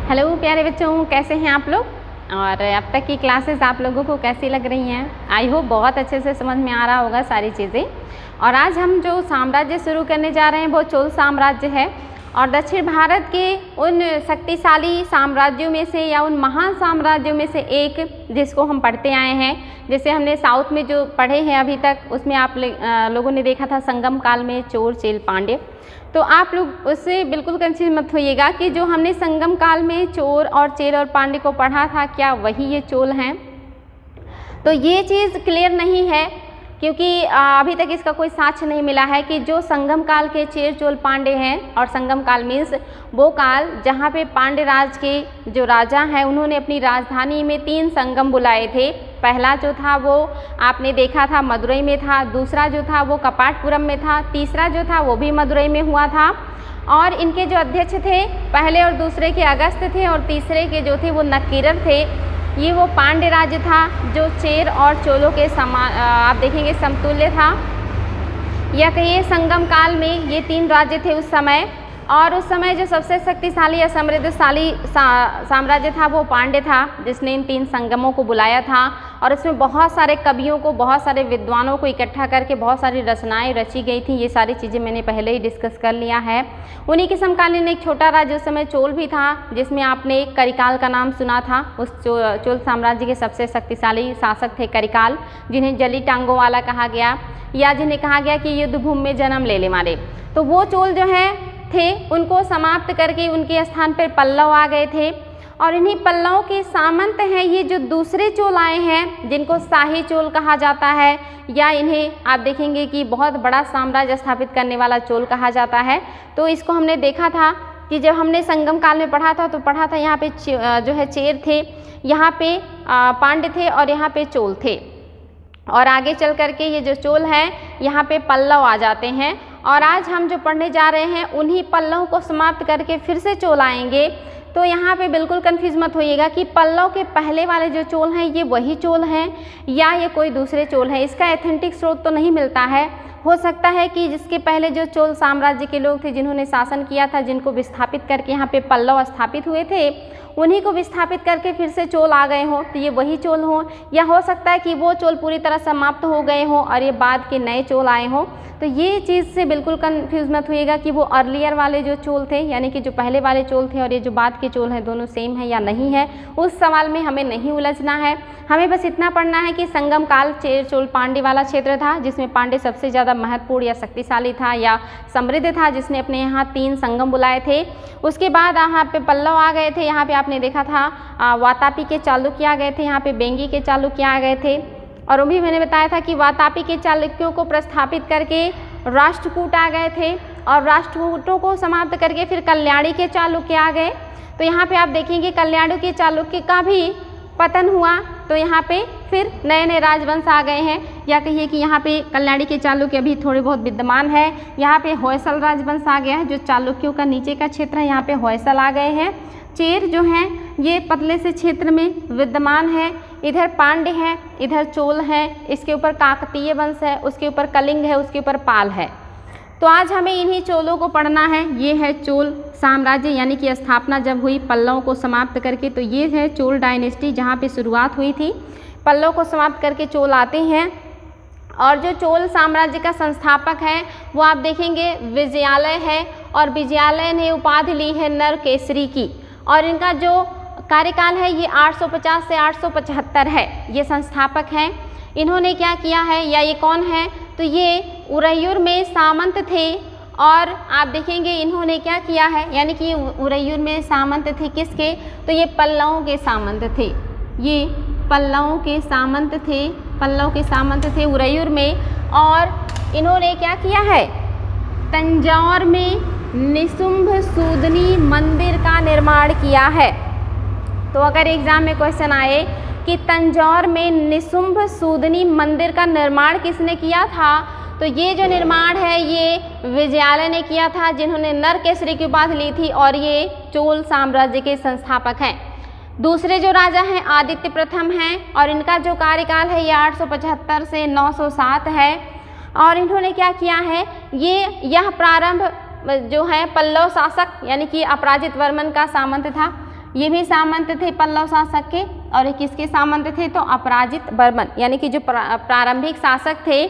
Hello प्यारे बच्चों, कैसे हैं आप लोग। और अब तक की क्लासेस आप लोगों को कैसी लग रही हैं। आई होप बहुत अच्छे से समझ में आ रहा होगा सारी चीज़ें। और आज हम जो साम्राज्य शुरू करने जा रहे हैं वो चोल साम्राज्य है। और दक्षिण भारत के उन शक्तिशाली साम्राज्यों में से या उन महान साम्राज्यों में से एक जिसको हम पढ़ते आए हैं। जैसे हमने साउथ में जो पढ़े हैं अभी तक, उसमें आप लोगों ने देखा था संगम काल में चोर चेल पांड्य। तो आप लोग उससे बिल्कुल कंफ्यूज मत होइएगा कि जो हमने संगम काल में चोर और चेल और पांड्य को पढ़ा था क्या वही ये चोल हैं। तो ये चीज़ क्लियर नहीं है क्योंकि अभी तक इसका कोई साक्ष्य नहीं मिला है कि जो संगम काल के चेर चोल पांड्य हैं। और संगम काल मीन्स वो काल जहाँ पे पांड्य राज के जो राजा हैं उन्होंने अपनी राजधानी में 3 संगम बुलाए थे। पहला जो था वो आपने देखा था मदुरई में था, दूसरा जो था वो कपाटपुरम में था, तीसरा जो था वो भी मदुरई में हुआ था। और इनके जो अध्यक्ष थे पहले और दूसरे के अगस्त थे और तीसरे के जो थे वो नक्कीरर थे। ये वो पांड्य राज्य था जो चेर और चोलों के समान आप देखेंगे समतुल्य था। या कहिए संगम काल में ये 3 राज्य थे उस समय। और उस समय जो सबसे शक्तिशाली या समृद्धशाली साम्राज्य था वो पांड्य था, जिसने इन 3 संगमों को बुलाया था। और इसमें बहुत सारे कवियों को, बहुत सारे विद्वानों को इकट्ठा करके बहुत सारी रचनाएं रची गई थी। ये सारी चीज़ें मैंने पहले ही डिस्कस कर लिया है। उन्हीं के समकालीन एक छोटा राज्य उस समय चोल भी था, जिसमें आपने करिकाल का नाम सुना था। उस चोल साम्राज्य के सबसे शक्तिशाली शासक थे करिकाल, जिन्हें जली टांगों वाला कहा गया या जिन्हें कहा गया कि युद्ध भूमि में जन्म ले ले मारे। तो वो चोल जो है थे उनको समाप्त करके उनके स्थान पर पल्लव आ गए थे। और इन्हीं पल्लवों के सामंत हैं ये जो दूसरे चोल आए हैं, जिनको शाही चोल कहा जाता है या इन्हें आप देखेंगे कि बहुत बड़ा साम्राज्य स्थापित करने वाला चोल कहा जाता है। तो इसको हमने देखा था कि जब हमने संगम काल में पढ़ा था तो पढ़ा था यहाँ पे जो है चेर थे, यहाँ पे पांड्य थे और यहाँ पे चोल थे। और आगे चल करके ये जो चोल हैं यहाँ पे पल्लव आ जाते हैं। और आज हम जो पढ़ने जा रहे हैं उन्हीं पल्लव को समाप्त करके फिर से चोल आएंगे। तो यहाँ पे बिल्कुल कंफ्यूज मत होइएगा कि पल्लव के पहले वाले जो चोल हैं ये वही चोल हैं या ये कोई दूसरे चोल हैं। इसका एथेंटिक स्रोत तो नहीं मिलता है। हो सकता है कि जिसके पहले जो चोल साम्राज्य के लोग थे जिन्होंने शासन किया था, जिनको विस्थापित करके यहाँ पे पल्लव स्थापित हुए थे, उन्हीं को विस्थापित करके फिर से चोल आ गए हों तो ये वही चोल हों। या हो सकता है कि वो चोल पूरी तरह समाप्त हो गए हों और ये बाद के नए चोल आए हों। तो ये चीज़ से बिल्कुल कंफ्यूज मत होइएगा कि वो अर्लियर वाले जो चोल थे यानी कि जो पहले वाले चोल थे और ये जो बाद के चोल हैं दोनों सेम है या नहीं है, उस सवाल में हमें नहीं उलझना है। हमें बस इतना पढ़ना है कि संगम काल चेर चोल पांड्य वाला क्षेत्र था, जिसमें पांड्य सबसे ज़्यादा महत्वपूर्ण या शक्तिशाली था या समृद्ध था, जिसने अपने यहाँ 3 संगम बुलाए थे। उसके बाद यहाँ पे पल्लव आ गए थे। यहाँ पे आपने देखा था वातापी के चालुक्य आ गए थे, यहाँ पे बेंगी के चालुक्य आ गए थे। और वो भी मैंने बताया था कि वातापी के चालुक्यों को प्रस्थापित करके राष्ट्रकूट आ गए थे और राष्ट्रकूटों को समाप्त करके फिर कल्याणी के चालुक्य आ गए। तो यहाँ पे आप देखेंगे कल्याणी के चालुक्य का भी पतन हुआ। तो यहाँ पे फिर नए नए राजवंश आ गए हैं, या कहिए कि यहाँ पे कल्याणी के चालुक्य अभी थोड़े बहुत विद्यमान है। यहाँ पे होयसल राजवंश आ गया है जो चालुक्यों का नीचे का क्षेत्र है, यहाँ पे होयसल आ गए हैं। चेर जो हैं ये पतले से क्षेत्र में विद्यमान है। इधर पांड्य है, इधर चोल है, इसके ऊपर काकतीय वंश है, उसके ऊपर कलिंग है, उसके ऊपर पाल है। तो आज हमें इन्हीं चोलों को पढ़ना है। ये है चोल साम्राज्य यानी कि स्थापना जब हुई पल्लवों को समाप्त करके। तो ये है चोल डायनेस्टी जहाँ पे शुरुआत हुई थी। पल्लव को समाप्त करके चोल आते हैं। और जो चोल साम्राज्य का संस्थापक है वो आप देखेंगे विजयालय है। और विजयालय ने उपाधि ली है नरकेसरी की। और इनका जो कार्यकाल है ये 850 से 875 है। ये संस्थापक हैं। इन्होंने क्या किया है या ये कौन है, तो ये उरैयूर में सामंत थे। और आप देखेंगे इन्होंने क्या किया है, यानी कि उरैयूर में सामंत थे किसके, तो ये पल्लवों के सामंत थे। ये पल्लवों के सामंत थे, पल्लव के सामंत थे उरैयूर में। और इन्होंने क्या किया है, तंजौर में निशुंभ सूदनी मंदिर का निर्माण किया है। तो अगर एग्जाम में क्वेश्चन आए कि तंजौर में निशुंभ सूदनी मंदिर का निर्माण किसने किया था, तो ये जो निर्माण है ये विजयालय ने किया था, जिन्होंने नरकेसरी की उपाधि ली थी। और ये चोल साम्राज्य के संस्थापक हैं। दूसरे जो राजा हैं आदित्य प्रथम हैं और इनका जो कार्यकाल है ये 875 से 907 है। और इन्होंने क्या किया है, यह प्रारंभ जो है पल्लव शासक यानी कि अपराजित वर्मन का सामंत था। ये भी सामंत थे पल्लव शासक के, और ये किसके सामंत थे, तो अपराजित वर्मन, यानी कि जो प्रारंभिक शासक थे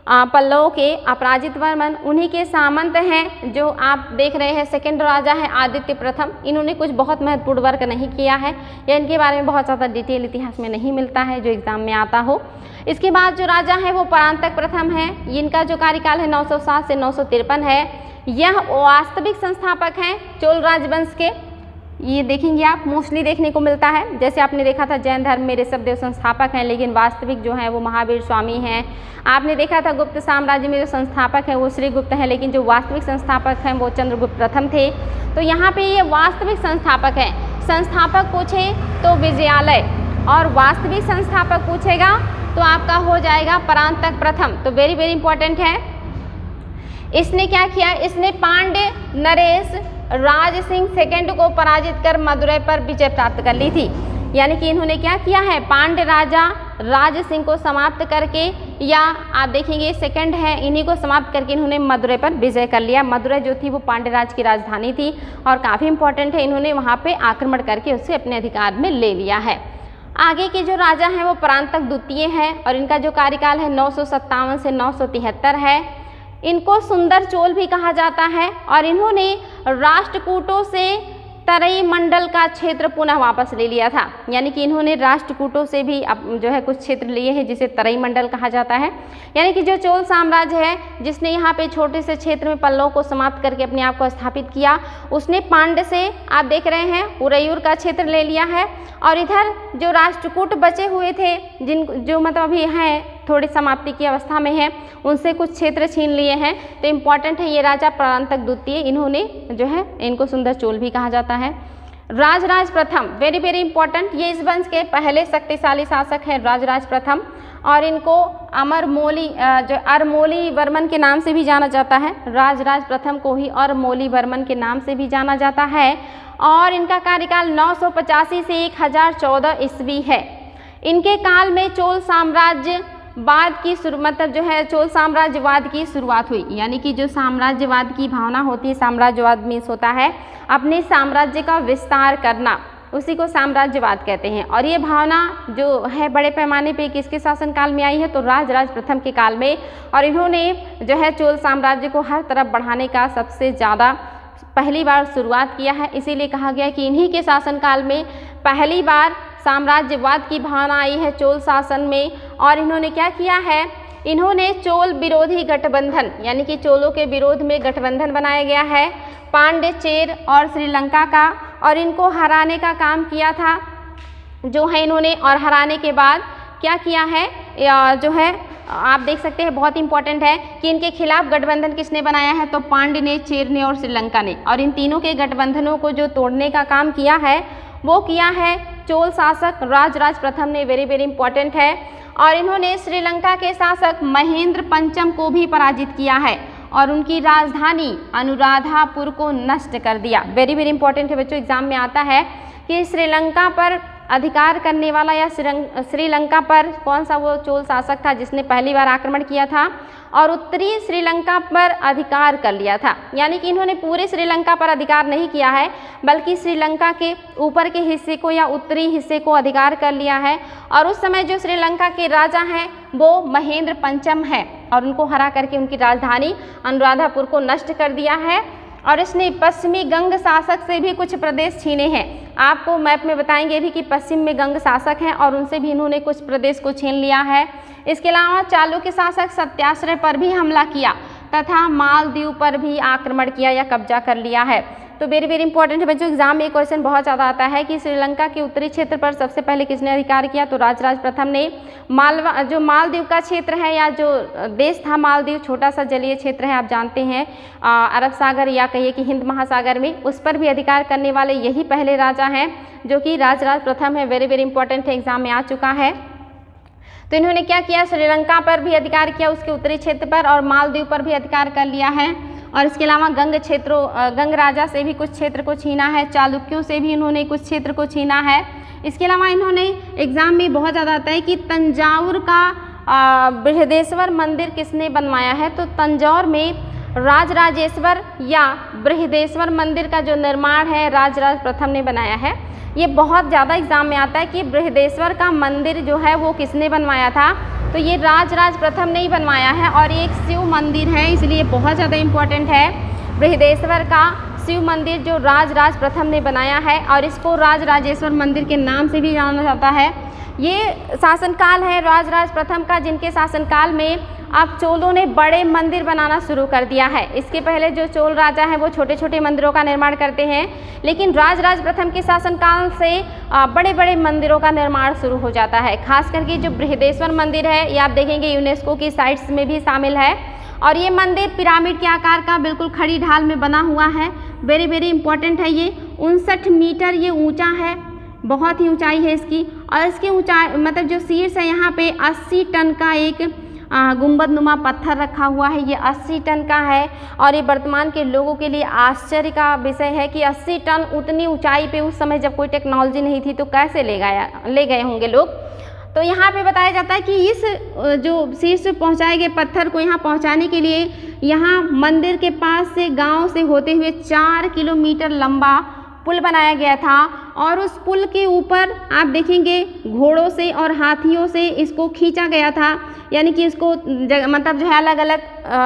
पल्लवों के, अपराजित वर्मन, उन्हीं के सामंत हैं। जो आप देख रहे हैं सेकंड राजा है आदित्य प्रथम, इन्होंने कुछ बहुत महत्वपूर्ण वर्क नहीं किया है, या इनके बारे में बहुत ज़्यादा डिटेल इतिहास में नहीं मिलता है जो एग्जाम में आता हो। इसके बाद जो राजा है वो परांतक प्रथम है, इनका जो कार्यकाल है 907 से 953 है। यह वास्तविक संस्थापक हैं चोल राजवंश के, ये देखेंगे आप मोस्टली देखने को मिलता है। जैसे आपने देखा था जैन धर्म में ऋषभदेव संस्थापक हैं, लेकिन वास्तविक जो है वो महावीर स्वामी हैं। आपने देखा था गुप्त साम्राज्य में जो संस्थापक हैं वो श्रीगुप्त हैं, लेकिन जो वास्तविक संस्थापक हैं वो चंद्रगुप्त प्रथम थे। तो यहाँ पे ये वास्तविक संस्थापक हैं। संस्थापक पूछे तो विजयालय, और वास्तविक संस्थापक पूछेगा तो आपका हो जाएगा परांतक प्रथम। तो वेरी वेरी इंपॉर्टेंट है। इसने क्या किया, इसने पांड्य नरेश राज सिंह सेकंड को पराजित कर मदुरै पर विजय प्राप्त कर ली थी। यानी कि इन्होंने क्या किया है, पांड्य राजा राज सिंह को समाप्त करके, या आप देखेंगे सेकंड है, इन्हीं को समाप्त करके इन्होंने मदुरै पर विजय कर लिया। मदुरै जो थी वो पांड्य राज की राजधानी थी और काफ़ी इंपॉर्टेंट है, इन्होंने वहाँ पे आक्रमण करके उसे अपने अधिकार में ले लिया है। आगे के जो राजा हैं वो परांतक द्वितीय हैं, और इनका जो कार्यकाल है 957 से 973 है। इनको सुंदर चोल भी कहा जाता है, और इन्होंने राष्ट्रकूटों से तराई मंडल का क्षेत्र पुनः वापस ले लिया था। यानी कि इन्होंने राष्ट्रकूटों से भी जो है कुछ क्षेत्र लिए हैं जिसे तराई मंडल कहा जाता है। यानी कि जो चोल साम्राज्य है जिसने यहाँ पे छोटे से क्षेत्र में पल्लव को समाप्त करके अपने आप को स्थापित किया, उसने पांड्य से आप देख रहे हैं उरैयूर का क्षेत्र ले लिया है, और इधर जो राष्ट्रकूट बचे हुए थे जो मतलब अभी हैं थोड़ी समाप्ति की अवस्था में है, उनसे कुछ क्षेत्र छीन लिए हैं। तो इम्पॉर्टेंट है ये राजा परांतक द्वितीय, इन्होंने जो है इनको सुंदर चोल भी कहा जाता है। राजराज प्रथम वेरी वेरी इंपॉर्टेंट, ये इस वंश के पहले शक्तिशाली शासक हैं राजराज प्रथम, और इनको अरमोली वर्मन के नाम से भी जाना जाता है। राजराज प्रथम को ही अरमोली वर्मन के नाम से भी जाना जाता है, और इनका कार्यकाल 985 से 1014 ईस्वी है। इनके काल में चोल साम्राज्य मतलब जो है चोल साम्राज्यवाद की शुरुआत हुई। यानी कि जो साम्राज्यवाद की भावना होती है, साम्राज्यवाद मीन्स होता है अपने साम्राज्य का विस्तार करना, उसी को साम्राज्यवाद कहते हैं। और ये भावना जो है बड़े पैमाने पे किसके शासनकाल में आई है, तो राजराज प्रथम के काल में। और इन्होंने जो है चोल साम्राज्य को हर तरफ बढ़ाने का सबसे ज़्यादा पहली बार शुरुआत किया है। इसीलिए कहा गया कि इन्हीं के शासनकाल में पहली बार साम्राज्यवाद की भावना आई है चोल शासन में। और इन्होंने क्या किया है, इन्होंने चोल विरोधी गठबंधन, यानी कि चोलों के विरोध में गठबंधन बनाया गया है पांड्य, चेर और श्रीलंका का, और इनको हराने का काम किया था जो है इन्होंने। और हराने के बाद क्या किया है, जो है आप देख सकते हैं बहुत इंपॉर्टेंट है कि इनके खिलाफ गठबंधन किसने बनाया है, तो पांड्य ने, चेर ने और श्रीलंका ने। और इन तीनों के गठबंधनों को जो तोड़ने का काम किया है वो किया है चोल शासक राजराज प्रथम ने। वेरी वेरी इंपॉर्टेंट है। और इन्होंने श्रीलंका के शासक महेंद्र पंचम को भी पराजित किया है, और उनकी राजधानी अनुराधापुर को नष्ट कर दिया। वेरी वेरी इंपॉर्टेंट है बच्चों, एग्जाम में आता है कि श्रीलंका पर अधिकार करने वाला या श्रीलंका पर कौन सा वो चोल शासक था जिसने पहली बार आक्रमण किया था और उत्तरी श्रीलंका पर अधिकार कर लिया था। यानी कि इन्होंने पूरे श्रीलंका पर अधिकार नहीं किया है, बल्कि श्रीलंका के ऊपर के हिस्से को या उत्तरी हिस्से को अधिकार कर लिया है। और उस समय जो श्रीलंका के राजा हैं वो महेंद्र पंचम है, और उनको हरा करके उनकी राजधानी अनुराधापुर को नष्ट कर दिया है। और इसने पश्चिमी गंग शासक से भी कुछ प्रदेश छीने हैं। आपको मैप में बताएंगे भी कि पश्चिम में गंग शासक हैं और उनसे भी इन्होंने कुछ प्रदेश को छीन लिया है। इसके अलावा चालुक्य शासक सत्याश्रय पर भी हमला किया तथा मालदीव पर भी आक्रमण किया या कब्जा कर लिया है। तो वेरी वेरी इंपॉर्टेंट है बच्चों, एग्जाम में क्वेश्चन बहुत ज़्यादा आता है कि श्रीलंका के उत्तरी क्षेत्र पर सबसे पहले किसने अधिकार किया, तो राजराज प्रथम ने। जो मालदीव का क्षेत्र है या जो देश था मालदीव, छोटा सा जलीय क्षेत्र है, आप जानते हैं अरब सागर या कहिए कि हिंद महासागर में, उस पर भी अधिकार करने वाले यही पहले राजा हैं जो कि राजराज प्रथम है। वेरी वेरी इंपॉर्टेंट है, एग्जाम में आ चुका है। तो इन्होंने क्या किया, श्रीलंका पर भी अधिकार किया उसके उत्तरी क्षेत्र पर, और मालदीव पर भी अधिकार कर लिया है। और इसके अलावा गंग राजा से भी कुछ क्षेत्र को छीना है, चालुक्यों से भी इन्होंने कुछ क्षेत्र को छीना है। इसके अलावा इन्होंने एग्जाम में बहुत ज़्यादा आता है कि तंजावुर का बृहदेश्वर मंदिर किसने बनवाया है, तो तंजौर में राजराजेश्वर या बृहदेश्वर मंदिर का जो निर्माण है राजराज प्रथम ने बनाया है। ये बहुत ज़्यादा एग्जाम में आता है कि बृहदेश्वर का मंदिर जो है वो किसने बनवाया था, तो ये राजराज प्रथम ने ही बनवाया है और ये एक शिव मंदिर है, इसलिए बहुत ज़्यादा इम्पोर्टेंट है। बृहदेश्वर का शिव मंदिर जो राजराज प्रथम ने बनाया है और इसको राजराजेश्वर मंदिर के नाम से भी जाना जाता है। ये शासनकाल है राजराज प्रथम का, जिनके शासनकाल में अब चोलों ने बड़े मंदिर बनाना शुरू कर दिया है। इसके पहले जो चोल राजा हैं वो छोटे छोटे मंदिरों का निर्माण करते हैं, लेकिन राजराज प्रथम के शासनकाल से बड़े बड़े मंदिरों का निर्माण शुरू हो जाता है। खास करके जो बृहदेश्वर मंदिर है ये आप देखेंगे यूनेस्को की साइट्स में भी शामिल है और ये मंदिर पिरामिड के आकार का बिल्कुल खड़ी ढाल में बना हुआ है। वेरी वेरी इंपॉर्टेंट है। ये 59 मीटर ये ऊंचा है, बहुत ही ऊंचाई है इसकी। और इसकी ऊंचाई मतलब जो शीर्ष है यहाँ पे 80 टन का एक गुंबद नुमा पत्थर रखा हुआ है। ये 80 टन का है और ये वर्तमान के लोगों के लिए आश्चर्य का विषय है कि 80 टन उतनी ऊंचाई पे उस समय जब कोई टेक्नोलॉजी नहीं थी तो कैसे ले गए होंगे लोग। तो यहाँ पे बताया जाता है कि इस जो शीर्ष पे पहुँचाए गए पत्थर को यहाँ पहुँचाने के लिए यहाँ मंदिर के पास से गांव से होते हुए 4 किलोमीटर लंबा पुल बनाया गया था और उस पुल के ऊपर आप देखेंगे घोड़ों से और हाथियों से इसको खींचा गया था, यानी कि इसको मतलब जो है अलग अलग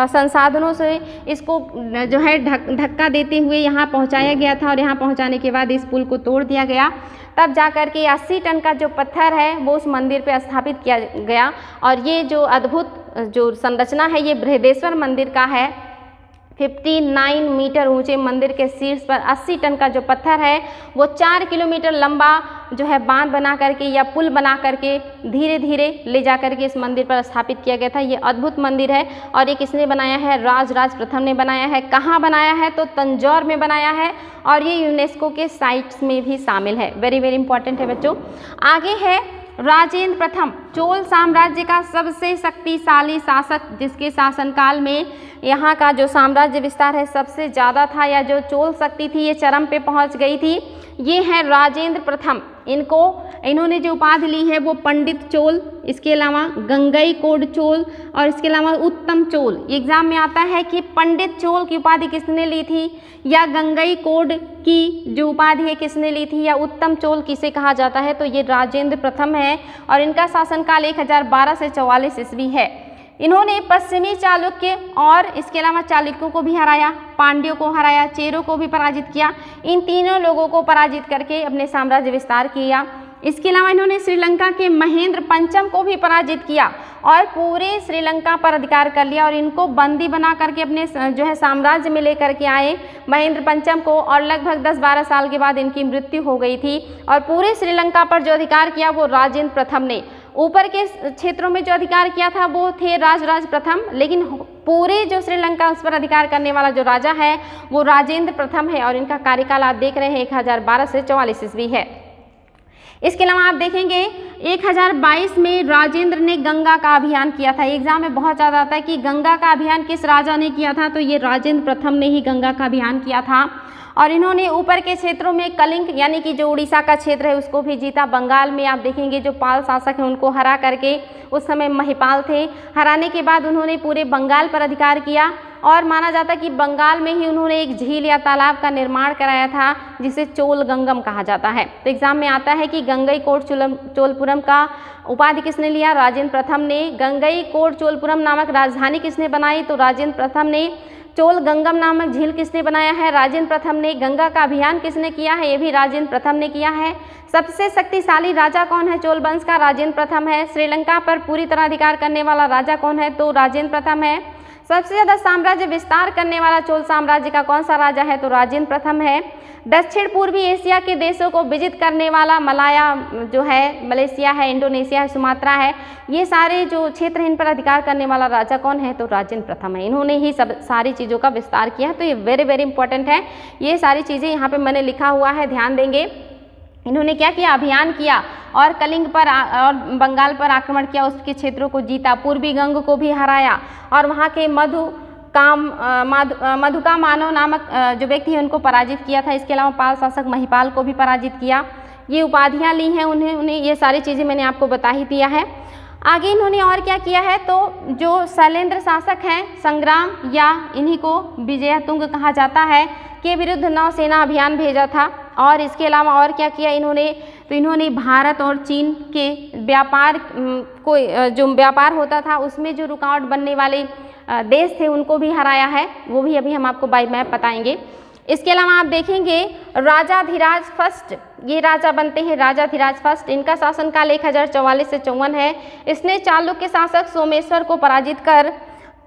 संसाधनों से इसको जो है धक्का देते हुए यहाँ पहुँचाया गया था और यहाँ पहुँचाने के बाद इस पुल को तोड़ दिया गया। तब जा कर के 80 टन का जो पत्थर है वो उस मंदिर पे स्थापित किया गया। और ये जो अद्भुत जो संरचना है ये बृहदेश्वर मंदिर का है। 59 मीटर ऊंचे मंदिर के शीर्ष पर 80 टन का जो पत्थर है वो 4 किलोमीटर लंबा जो है बांध बना करके या पुल बना करके धीरे धीरे ले जा करके इस मंदिर पर स्थापित किया गया था। ये अद्भुत मंदिर है और ये किसने बनाया है? राजराज प्रथम ने बनाया है। कहाँ बनाया है? तो तंजौर में बनाया है और ये यूनेस्को के साइट्स में भी शामिल है। वेरी वेरी इंपॉर्टेंट है बच्चों। आगे है राजेंद्र प्रथम, चोल साम्राज्य का सबसे शक्तिशाली शासक, जिसके शासनकाल में यहाँ का जो साम्राज्य विस्तार है सबसे ज़्यादा था या जो चोल शक्ति थी ये चरम पे पहुँच गई थी, ये है राजेंद्र प्रथम। इन्होंने जो उपाधि ली है वो पंडित चोल, इसके अलावा गंगईकोंड चोल और इसके अलावा उत्तम चोल। एग्जाम में आता है कि पंडित चोल की उपाधि किसने ली थी या गंगईकोंड की जो उपाधि है किसने ली थी या उत्तम चोल किसे कहा जाता है, तो ये राजेंद्र प्रथम है और इनका शासनकाल 1012 से 44 ईस्वी है। इन्होंने पश्चिमी चालुक्य और इसके अलावा चालुक्यों को भी हराया, पांड्यों को हराया, चेरों को भी पराजित किया। इन तीनों लोगों को पराजित करके अपने साम्राज्य विस्तार किया। इसके अलावा इन्होंने श्रीलंका के महेंद्र पंचम को भी पराजित किया और पूरे श्रीलंका पर अधिकार कर लिया और इनको बंदी बना करके अपने जो है साम्राज्य में लेकर के आए महेंद्र पंचम को। और लगभग 10-12 साल के बाद इनकी मृत्यु हो गई थी और पूरे श्रीलंका पर जो अधिकार किया वो राजेंद्र प्रथम ने। ऊपर के क्षेत्रों में जो अधिकार किया था वो थे राजराज प्रथम, लेकिन पूरे जो श्रीलंका उस पर अधिकार करने वाला जो राजा है वो राजेंद्र प्रथम है और इनका कार्यकाल आप देख रहे हैं 1012 से 44 ईस्वी है। इसके अलावा आप देखेंगे 1022 में राजेंद्र ने गंगा का अभियान किया था। एग्जाम में बहुत ज़्यादा आता है कि गंगा का अभियान किस राजा ने किया था, तो ये राजेंद्र प्रथम ने ही गंगा का अभियान किया था। और इन्होंने ऊपर के क्षेत्रों में कलिंग यानी कि जो उड़ीसा का क्षेत्र है उसको भी जीता। बंगाल में आप देखेंगे जो पाल शासक हैं उनको हरा करके, उस समय महिपाल थे, हराने के बाद उन्होंने पूरे बंगाल पर अधिकार किया और माना जाता है कि बंगाल में ही उन्होंने एक झील या तालाब का निर्माण कराया था जिसे चोल गंगम कहा जाता है। तो एग्जाम में आता है कि गंगईकोंड चोलपुरम का उपाधि किसने लिया? राजेंद्र प्रथम ने। गंगईकोंड चोलपुरम नामक राजधानी किसने बनाई? तो राजेंद्र प्रथम ने। चोल गंगम नामक झील किसने बनाया है? राजेंद्र प्रथम ने। गंगा का अभियान किसने किया है? ये भी राजेंद्र प्रथम ने किया है। सबसे शक्तिशाली राजा कौन है चोल वंश का? राजेंद्र प्रथम है। श्रीलंका पर पूरी तरह अधिकार करने वाला राजा कौन है? तो राजेंद्र प्रथम है। सबसे ज़्यादा साम्राज्य विस्तार करने वाला चोल साम्राज्य का कौन सा राजा है? तो राजेंद्र प्रथम है। दक्षिण पूर्वी एशिया के देशों को विजित करने वाला मलाया जो है, मलेशिया है, इंडोनेशिया है, सुमात्रा है, ये सारे जो क्षेत्र हैं इन पर अधिकार करने वाला राजा कौन है? तो राजेंद्र प्रथम है। इन्होंने ही सब सारी चीज़ों का विस्तार किया। तो ये वेरी वेरी इंपॉर्टेंट है। ये सारी चीज़ें यहाँ पे मैंने लिखा हुआ है, ध्यान देंगे। इन्होंने क्या किया? अभियान किया और कलिंग पर और बंगाल पर आक्रमण किया, उसके क्षेत्रों को जीता, पूर्वी गंग को भी हराया और वहाँ के मधुका मानव नामक जो व्यक्ति है उनको पराजित किया था। इसके अलावा पाल शासक महिपाल को भी पराजित किया। ये उपाधियाँ ली हैं उन्हें ये सारी चीज़ें मैंने आपको बता ही दिया है। आगे इन्होंने और क्या किया है, तो जो शैलेंद्र शासक हैं संग्राम या इन्हीं को विजयतुंग कहा जाता है के विरुद्ध नौसेना अभियान भेजा था। और इसके अलावा और क्या किया इन्होंने, तो इन्होंने भारत और चीन के व्यापार को, जो व्यापार होता था उसमें जो रुकावट बनने वाले देश थे उनको भी हराया है, वो भी अभी हम आपको बाय मैप बताएंगे। इसके अलावा आप देखेंगे राजाधिराज फर्स्ट, ये राजा बनते हैं राजाधिराज फर्स्ट, इनका शासनकाल 1044 से 54 है। इसने चालुक्य शासक सोमेश्वर को पराजित कर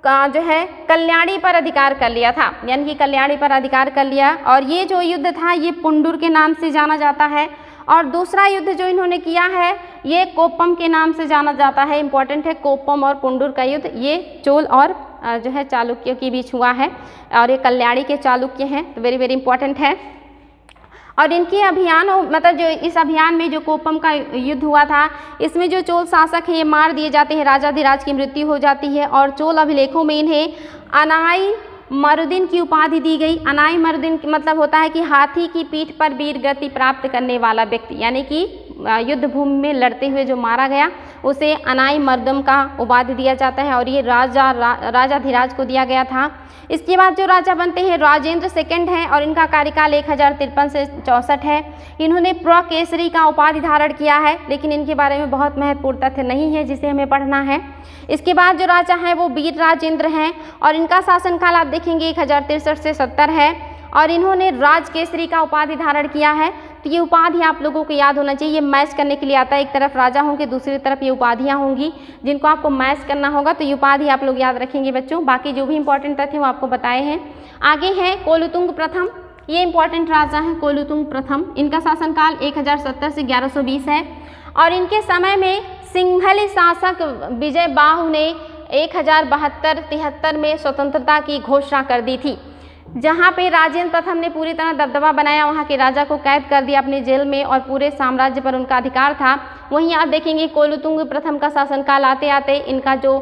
जो है कल्याणी पर अधिकार कर लिया था, यानी कि कल्याणी पर अधिकार कर लिया। और ये जो युद्ध था ये पुंडुर के नाम से जाना जाता है। और दूसरा युद्ध जो इन्होंने किया है ये कोप्पम के नाम से जाना जाता है, इंपॉर्टेंट है, कोप्पम और पुंडुर का युद्ध, ये चोल और जो है चालुक्य के बीच हुआ है और ये कल्याणी के चालुक्य हैं, तो वेरी वेरी इंपॉर्टेंट है। और इनके अभियान, मतलब जो इस अभियान में जो कोप्पम का युद्ध हुआ था इसमें जो चोल शासक हैं ये मार दिए जाते हैं, राजाधिराज की मृत्यु हो जाती है। और चोल अभिलेखों में इन्हें अनाई मरुदीन की उपाधि दी गई। अनाई मरुदीन मतलब होता है कि हाथी की पीठ पर वीर गति प्राप्त करने वाला व्यक्ति, यानी कि युद्ध भूमि में लड़ते हुए जो मारा गया उसे अनाई मर्दम का उपाधि दिया जाता है और ये राजाधिराज को दिया गया था। इसके बाद जो राजा बनते हैं राजेंद्र सेकंड हैं और इनका कार्यकाल 1053 से 64 है। इन्होंने प्रकेसरी का उपाधि धारण किया है, लेकिन इनके बारे में बहुत महत्वपूर्ण तथ्य नहीं है जिसे हमें पढ़ना है। इसके बाद जो राजा हैं वो वीर राजेंद्र हैं और इनका शासनकाल आप देखेंगे 1063 से 70 है और इन्होंने राजकेसरी का उपाधि धारण किया है। तो ये उपाधि आप लोगों को याद होना चाहिए, ये मैच करने के लिए आता है, एक तरफ राजा होंगे दूसरी तरफ ये उपाधियाँ होंगी जिनको आपको मैच करना होगा, तो ये उपाधि आप लोग याद रखेंगे बच्चों। बाकी जो भी इंपॉर्टेंट तथ्य वो आपको बताए हैं। आगे हैं कोलुतुंग प्रथम, ये इंपॉर्टेंट राजा हैं कोलुतुंग प्रथम, इनका शासनकाल 1070 से 1120 है और इनके समय में सिंहली शासक विजय बाहु ने 1072-73 में स्वतंत्रता की घोषणा कर दी थी। जहाँ पे राजेंद्र प्रथम ने पूरी तरह दबदबा बनाया, वहाँ के राजा को कैद कर दिया अपने जेल में और पूरे साम्राज्य पर उनका अधिकार था। वहीं आप देखेंगे कोलुतुंग प्रथम का शासनकाल आते आते इनका जो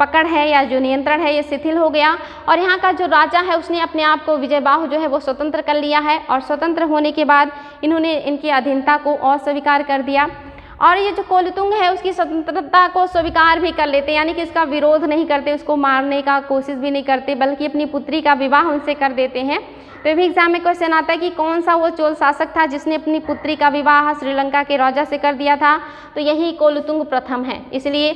पकड़ है या जो नियंत्रण है ये शिथिल हो गया और यहाँ का जो राजा है उसने अपने आप को विजय बाहु जो है वो स्वतंत्र कर लिया है और स्वतंत्र होने के बाद इन्होंने इनकी अधीनता को अस्वीकार कर दिया। और ये जो कोलुतुंग है उसकी स्वतंत्रता को स्वीकार भी कर लेते, यानी कि इसका विरोध नहीं करते, उसको मारने का कोशिश भी नहीं करते, बल्कि अपनी पुत्री का विवाह उनसे कर देते हैं। तो भी एग्जाम में क्वेश्चन आता है कि कौन सा वो चोल शासक था जिसने अपनी पुत्री का विवाह श्रीलंका के राजा से कर दिया था, तो यही कोलुतुंग प्रथम है, इसलिए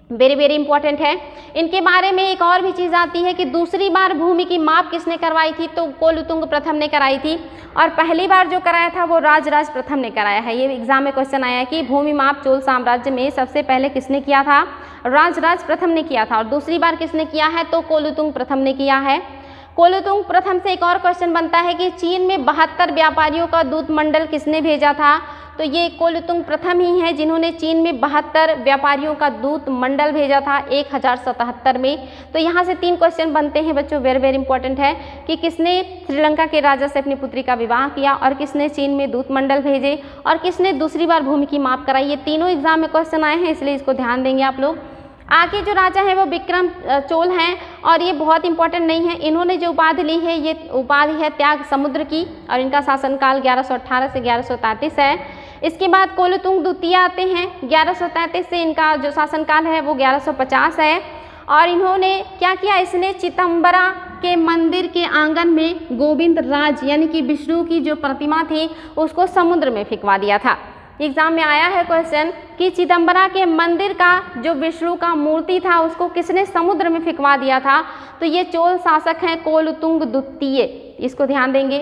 वेरी वेरी इंपॉर्टेंट है। इनके बारे में एक और भी चीज़ आती है कि दूसरी बार भूमि की माप किसने करवाई थी, तो कोलुतुंग प्रथम ने कराई थी और पहली बार जो कराया था वो राजराज प्रथम ने कराया है। ये एग्जाम में क्वेश्चन आया कि भूमि माप चोल साम्राज्य में सबसे पहले किसने किया था, राजराज प्रथम ने किया था और दूसरी बार किसने किया है, तो कोलुतुंग प्रथम ने किया है। कोलुतुंग प्रथम से एक और क्वेश्चन बनता है कि चीन में 72 व्यापारियों का दूत मंडल किसने भेजा था, तो ये कोलुतुंग प्रथम ही है जिन्होंने चीन में 72 व्यापारियों का दूत मंडल भेजा था 1077 में। तो यहाँ से 3 क्वेश्चन बनते हैं बच्चों, वेरी वेरी इंपॉर्टेंट है कि किसने श्रीलंका के राजा से अपनी पुत्री का विवाह किया और किसने चीन में दूत मंडल भेजे और किसने दूसरी बार भूमि की माप कराई। ये तीनों एग्जाम में क्वेश्चन आए हैं, इसलिए इसको ध्यान देंगे आप लोग। आगे जो राजा है वो विक्रम चोल हैं और ये बहुत इंपॉर्टेंट नहीं है। इन्होंने जो उपाधि ली है ये उपाधि है त्याग समुद्र की और इनका शासनकाल 1118 से 1133 है। इसके बाद कोलुतुंग द्वितीय आते हैं, 1133 से इनका जो शासनकाल है वो 1150 है और इन्होंने क्या किया, इसने चिदम्बरा के मंदिर के आंगन में गोविंद राज यानी कि विष्णु की जो प्रतिमा थी उसको समुद्र में फेंकवा दिया था। एग्जाम में आया है क्वेश्चन कि चिदम्बरा के मंदिर का जो विष्णु का मूर्ति था उसको किसने समुद्र में फेंकवा दिया था, तो ये चोल शासक हैं कोलुतुंग द्वितीय, इसको ध्यान देंगे।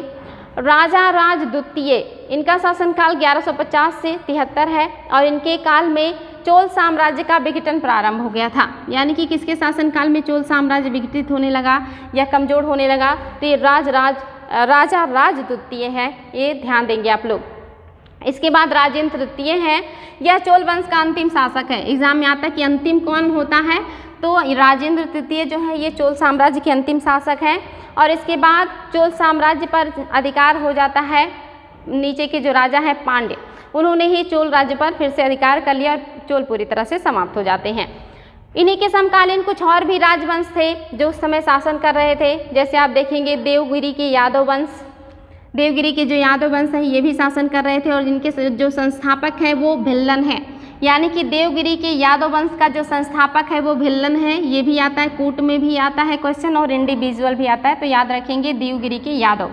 राजा राज द्वितीय, इनका शासनकाल 1150 से 73 है और इनके काल में चोल साम्राज्य का विघटन प्रारंभ हो गया था, यानी कि किसके शासनकाल में चोल साम्राज्य विघटित होने लगा या कमजोर होने लगा, तो ये राजा राज द्वितीय है, ये ध्यान देंगे आप लोग। इसके बाद राजेंद्र तृतीय है, यह चोल वंश का अंतिम शासक है। एग्जाम में आता है कि अंतिम कौन होता है, तो राजेंद्र तृतीय जो है ये चोल साम्राज्य के अंतिम शासक हैं और इसके बाद चोल साम्राज्य पर अधिकार हो जाता है नीचे के जो राजा हैं पांड्य, उन्होंने ही चोल राज्य पर फिर से अधिकार कर लिया और चोल पूरी तरह से समाप्त हो जाते हैं। इन्हीं के समकालीन कुछ और भी राजवंश थे जो उस समय शासन कर रहे थे, जैसे आप देखेंगे देवगिरी के यादव वंश, देवगिरी के जो यादव वंश है ये भी शासन कर रहे थे और इनके जो संस्थापक हैं वो भिल्लन हैं। यानी कि देवगिरी के यादव वंश का जो संस्थापक है वो भिल्लन है, ये भी आता है, कूट में भी आता है क्वेश्चन और इंडिविजुअल भी आता है, तो याद रखेंगे देवगिरी के यादव।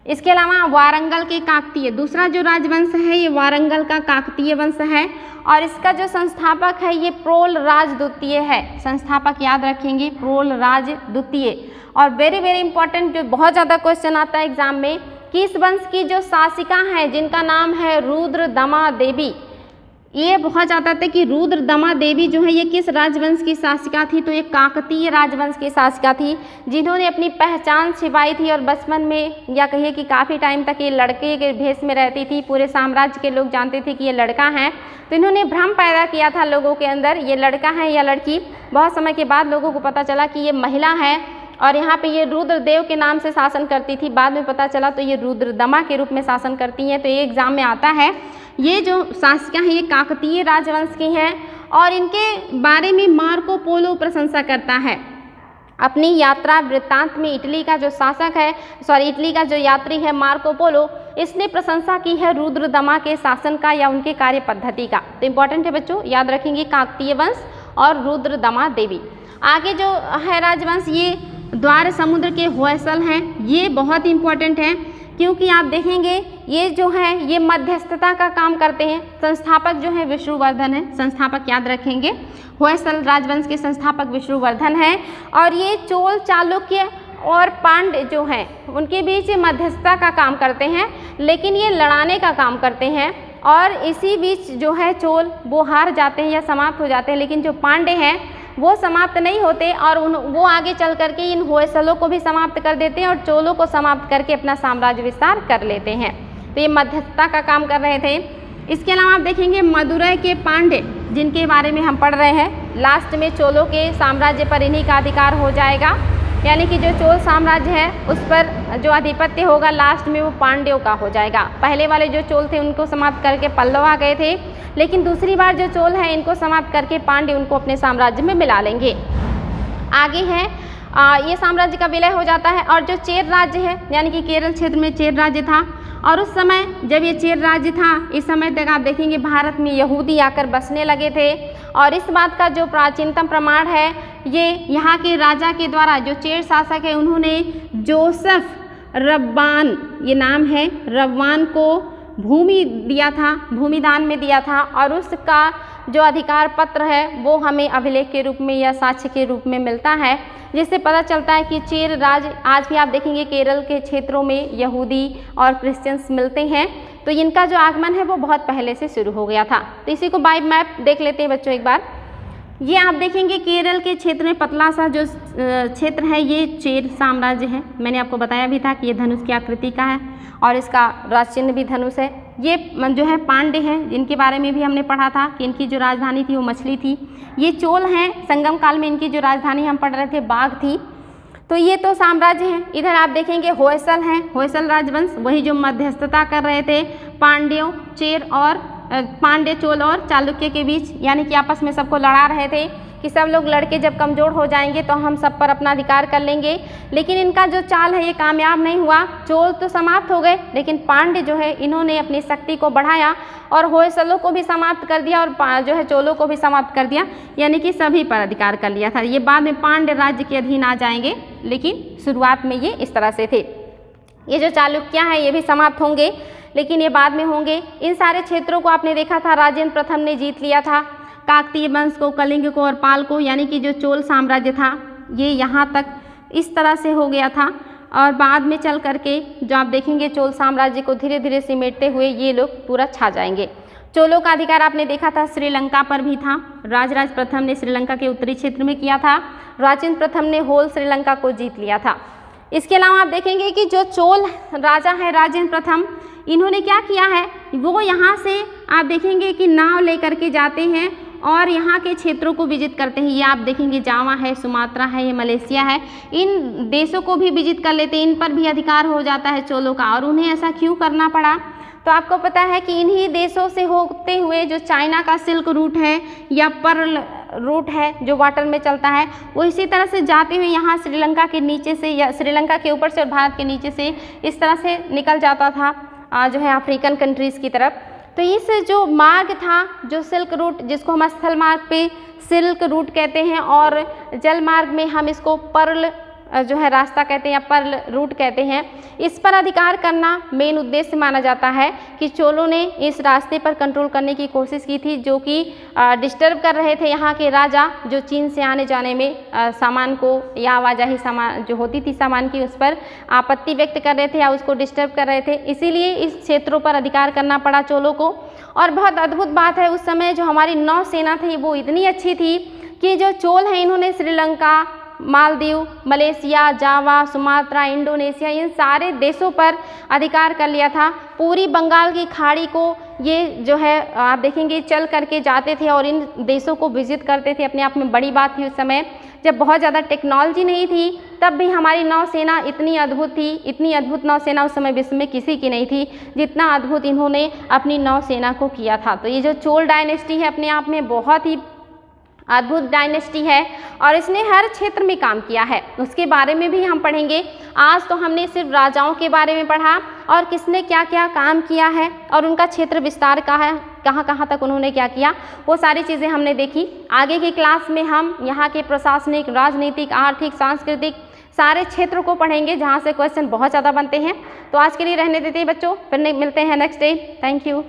इसके अलावा वारंगल के काकतीय, दूसरा जो राजवंश है ये वारंगल का काकतीय वंश है और इसका जो संस्थापक है ये प्रोल राज द्वितीय है। संस्थापक याद रखेंगे प्रोल राज द्वितीय। और वेरी वेरी इंपॉर्टेंट जो बहुत ज़्यादा क्वेश्चन आता है एग्जाम में कि इस वंश की जो शासिका हैं जिनका नाम है रुद्रदमा देवी, ये बहुत ज़्यादा था कि रुद्रदमा देवी जो है ये किस राजवंश की शासिका थी, तो ये काकतीय राजवंश की शासिका थी जिन्होंने अपनी पहचान छिपाई थी और बचपन में या कहिए कि काफ़ी टाइम तक ये लड़के के भेष में रहती थी। पूरे साम्राज्य के लोग जानते थे कि ये लड़का है, तो इन्होंने भ्रम पैदा किया था लोगों के अंदर ये लड़का है या लड़की। बहुत समय के बाद लोगों को पता चला कि ये महिला है और यहाँ पे ये रुद्रदेव के नाम से शासन करती थी, बाद में पता चला तो ये रुद्रदमा के रूप में शासन करती हैं। तो ये एग्जाम में आता है। ये जो शासिका हैं ये काकतीय राजवंश की हैं और इनके बारे में मार्को पोलो प्रशंसा करता है अपनी यात्रा वृत्तांत में। इटली का जो शासक है इटली का जो यात्री है मार्को पोलो, इसने प्रशंसा की है रुद्रदमा के शासन का या उनके कार्य पद्धति का। तो इम्पॉर्टेंट है बच्चों, याद रखेंगे काकतीय वंश और रुद्रदमा देवी। आगे जो है राजवंश ये द्वार समुद्र के होयसल हैं, ये बहुत इंपॉर्टेंट है क्योंकि आप देखेंगे ये जो है ये मध्यस्थता का काम करते हैं। संस्थापक जो है विष्णुवर्धन है, संस्थापक याद रखेंगे होयसल राजवंश के संस्थापक विष्णुवर्धन है और ये चोल चालुक्य और पांड्य जो हैं उनके बीच मध्यस्थता का काम करते हैं, लेकिन ये लड़ाने का काम करते हैं और इसी बीच जो है चोल वो हार जाते हैं या समाप्त हो जाते हैं, लेकिन जो पांड्य हैं वो समाप्त नहीं होते और वो आगे चल करके इन होयसलों को भी समाप्त कर देते हैं और चोलों को समाप्त करके अपना साम्राज्य विस्तार कर लेते हैं। तो ये मध्यस्थता का काम कर रहे थे। इसके अलावा आप देखेंगे मदुरै के पांड्य जिनके बारे में हम पढ़ रहे हैं, लास्ट में चोलों के साम्राज्य पर इन्हीं का अधिकार हो जाएगा, यानी कि जो चोल साम्राज्य है उस पर जो आधिपत्य होगा लास्ट में वो पांड्यों का हो जाएगा। पहले वाले जो चोल थे उनको समाप्त करके पल्लव आ गए थे, लेकिन दूसरी बार जो चोल हैं इनको समाप्त करके पांड्य उनको अपने साम्राज्य में मिला लेंगे। आगे है ये साम्राज्य का विलय हो जाता है और जो चेर राज्य है यानी कि केरल क्षेत्र में चेर राज्य था और उस समय जब ये चेर राज्य था इस समय तक आप देखेंगे भारत में यहूदी आकर बसने लगे थे और इस बात का जो प्राचीनतम प्रमाण है ये यहाँ के राजा के द्वारा जो चेर शासक है उन्होंने जोसेफ रब्बान, ये नाम है, रब्बान को भूमि दिया था, भूमि दान में दिया था और उसका जो अधिकार पत्र है वो हमें अभिलेख के रूप में या साक्ष्य के रूप में मिलता है, जिससे पता चलता है कि चेर राज आज भी आप देखेंगे केरल के क्षेत्रों में यहूदी और क्रिश्चियंस मिलते हैं, तो इनका जो आगमन है वो बहुत पहले से शुरू हो गया था। तो इसी को बाय मैप देख लेते हैं बच्चों एक बार। ये आप देखेंगे केरल के क्षेत्र में पतला सा जो क्षेत्र है ये चेर साम्राज्य है। मैंने आपको बताया भी था कि ये धनुष की आकृति का है और इसका राज चिन्ह भी धनुष है। ये जो है पांड्य हैं जिनके बारे में भी हमने पढ़ा था कि इनकी जो राजधानी थी वो मछली थी। ये चोल हैं, संगम काल में इनकी जो राजधानी हम पढ़ रहे थे बाघ थी। तो ये तो साम्राज्य हैं। इधर आप देखेंगे होयसल हैं, होयसल राजवंश, वही जो मध्यस्थता कर रहे थे पांड्यों, चेर और पांड्य, चोल और चालुक्य के बीच, यानी कि आपस में सबको लड़ा रहे थे कि सब लोग लड़के जब कमज़ोर हो जाएंगे तो हम सब पर अपना अधिकार कर लेंगे। लेकिन इनका जो चाल है ये कामयाब नहीं हुआ। चोल तो समाप्त हो गए लेकिन पांड्य जो है इन्होंने अपनी शक्ति को बढ़ाया और होयसलों को भी समाप्त कर दिया और जो है चोलों को भी समाप्त कर दिया, यानी कि सभी पर अधिकार कर लिया था। ये बाद में पांड्य राज्य के अधीन आ जाएंगे, लेकिन शुरुआत में ये इस तरह से थे। ये जो चालुक्य हैं ये भी समाप्त होंगे लेकिन ये बाद में होंगे। इन सारे क्षेत्रों को आपने देखा था राजेंद्र प्रथम ने जीत लिया था, काकतीय वंश को, कलिंग को और पाल को, यानी कि जो चोल साम्राज्य था ये यहाँ तक इस तरह से हो गया था और बाद में चल करके जो आप देखेंगे चोल साम्राज्य को धीरे धीरे सिमेटते हुए ये लोग पूरा छा जाएंगे। चोलों का अधिकार आपने देखा था श्रीलंका पर भी था। राजराज प्रथम ने श्रीलंका के उत्तरी क्षेत्र में किया था, राजेंद्र प्रथम ने होल श्रीलंका को जीत लिया था। इसके अलावा आप देखेंगे कि जो चोल राजा है राजेंद्र प्रथम, इन्होंने क्या किया है, वो यहाँ से आप देखेंगे कि नाव लेकर के जाते हैं और यहाँ के क्षेत्रों को विजिट करते हैं। ये आप देखेंगे जावा है, सुमात्रा है, ये मलेशिया है, इन देशों को भी विजिट कर लेते हैं। इन पर भी अधिकार हो जाता है चोलों का। और उन्हें ऐसा क्यों करना पड़ा, तो आपको पता है कि इन्हीं देशों से होते हुए जो चाइना का सिल्क रूट है या पर्ल रूट है जो वाटर में चलता है, वो इसी तरह से जाते हुए यहाँ श्रीलंका के नीचे से या श्रीलंका के ऊपर से और भारत के नीचे से इस तरह से निकल जाता था जो है अफ्रीकन कंट्रीज़ की तरफ। तो इस जो मार्ग था, जो सिल्क रूट, जिसको हम स्थल मार्ग पे सिल्क रूट कहते हैं और जल मार्ग में हम इसको पर्ल जो है रास्ता कहते हैं या पर्ल रूट कहते हैं, इस पर अधिकार करना मेन उद्देश्य माना जाता है कि चोलों ने इस रास्ते पर कंट्रोल करने की कोशिश की थी, जो कि डिस्टर्ब कर रहे थे यहाँ के राजा, जो चीन से आने जाने में सामान को या आवाजाही सामान जो होती थी सामान की, उस पर आपत्ति व्यक्त कर रहे थे या उसको डिस्टर्ब कर रहे थे। इसीलिए इस क्षेत्रों पर अधिकार करना पड़ा चोलों को। और बहुत अद्भुत बात है, उस समय जो हमारी नौसेना थी वो इतनी अच्छी थी कि जो चोल हैं इन्होंने श्रीलंका, मालदीव, मलेशिया, जावा, सुमात्रा, इंडोनेशिया, इन सारे देशों पर अधिकार कर लिया था। पूरी बंगाल की खाड़ी को ये जो है आप देखेंगे चल करके जाते थे और इन देशों को विजिट करते थे। अपने आप में बड़ी बात थी उस समय, जब बहुत ज़्यादा टेक्नोलॉजी नहीं थी, तब भी हमारी नौसेना इतनी अद्भुत थी। इतनी अद्भुत नौसेना उस समय विश्व में किसी की नहीं थी जितना अद्भुत इन्होंने अपनी नौसेना को किया था। तो ये जो चोल डायनेस्टी है अपने आप में बहुत ही अद्भुत डायनेस्टी है और इसने हर क्षेत्र में काम किया है, उसके बारे में भी हम पढ़ेंगे। आज तो हमने सिर्फ राजाओं के बारे में पढ़ा और किसने क्या क्या काम किया है और उनका क्षेत्र विस्तार का है, कहाँ कहाँ तक उन्होंने क्या किया, वो सारी चीज़ें हमने देखी। आगे की क्लास में हम यहाँ के प्रशासनिक, राजनीतिक, आर्थिक, सांस्कृतिक सारे क्षेत्रों को पढ़ेंगे जहाँ से क्वेश्चन बहुत ज़्यादा बनते हैं। तो आज के लिए रहने देते हैं बच्चों, फिर मिलते हैं नेक्स्ट डे। Thank you.